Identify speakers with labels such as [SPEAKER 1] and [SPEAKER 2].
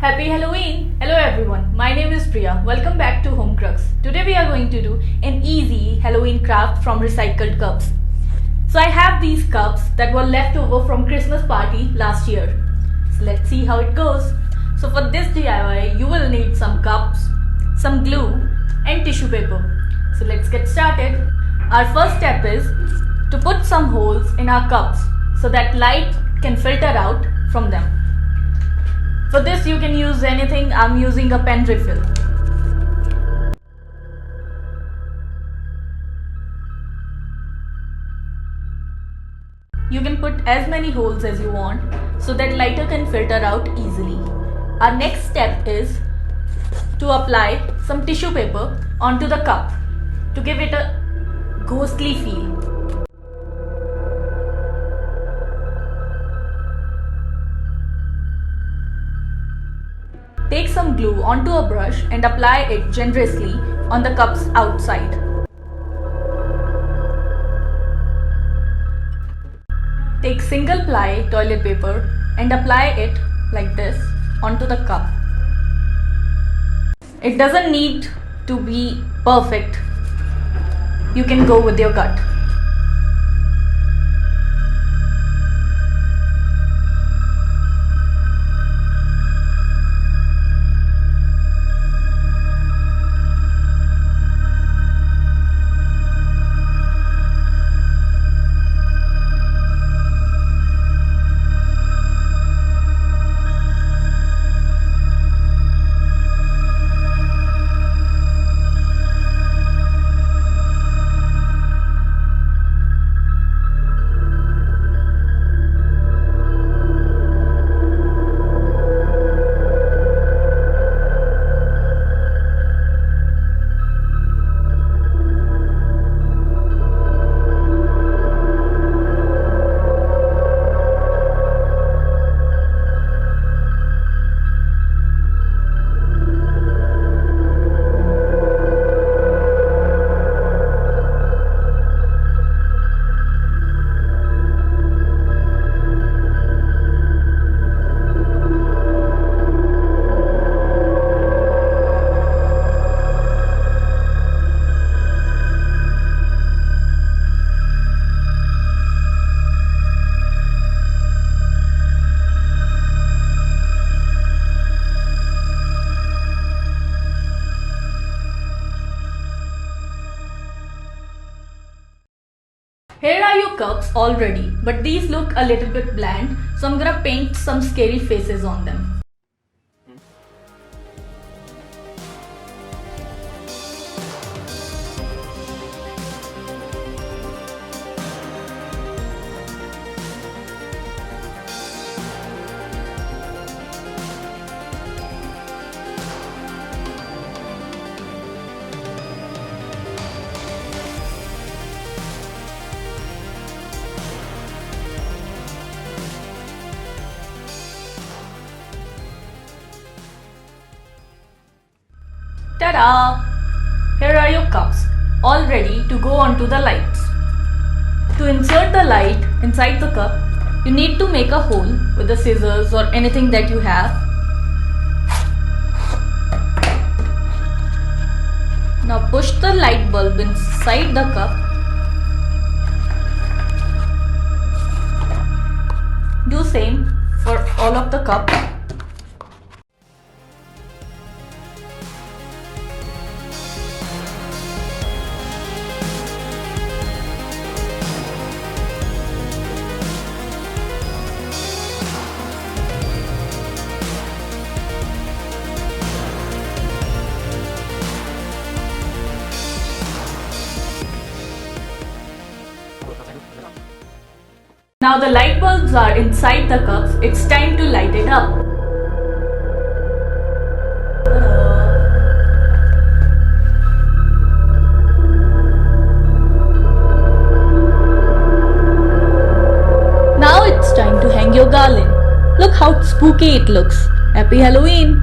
[SPEAKER 1] Happy Halloween! Hello everyone, my name is Priya. Welcome back to Home Crux. Today we are going to do an easy Halloween craft from recycled cups. So I have these cups that were left over from Christmas party last year. So let's see how it goes. So for this DIY, you will need some cups, some glue and tissue paper. So let's get started. Our first step is to put some holes in our cups so that light can filter out from them. For this you can use anything. I'm using a pen refill. You can put as many holes as you want so that lighter can filter out easily. Our next step is to apply some tissue paper onto the cup to give it a ghostly feel. Take some glue onto a brush and apply it generously on the cup's outside. Take single ply toilet paper and apply it like this onto the cup. It doesn't need to be perfect. You can go with your gut. Here are your cups all ready, but these look a little bit bland, so I'm gonna paint some scary faces on them. Ta-da! Here are your cups, all ready to go onto the lights. To insert the light inside the cup, you need to make a hole with the scissors or anything that you have. Now push the light bulb inside the cup. Do same for all of the cups. Now the light bulbs are inside the cups, it's time to light it up. Now it's time to hang your garland. Look how spooky it looks. Happy Halloween!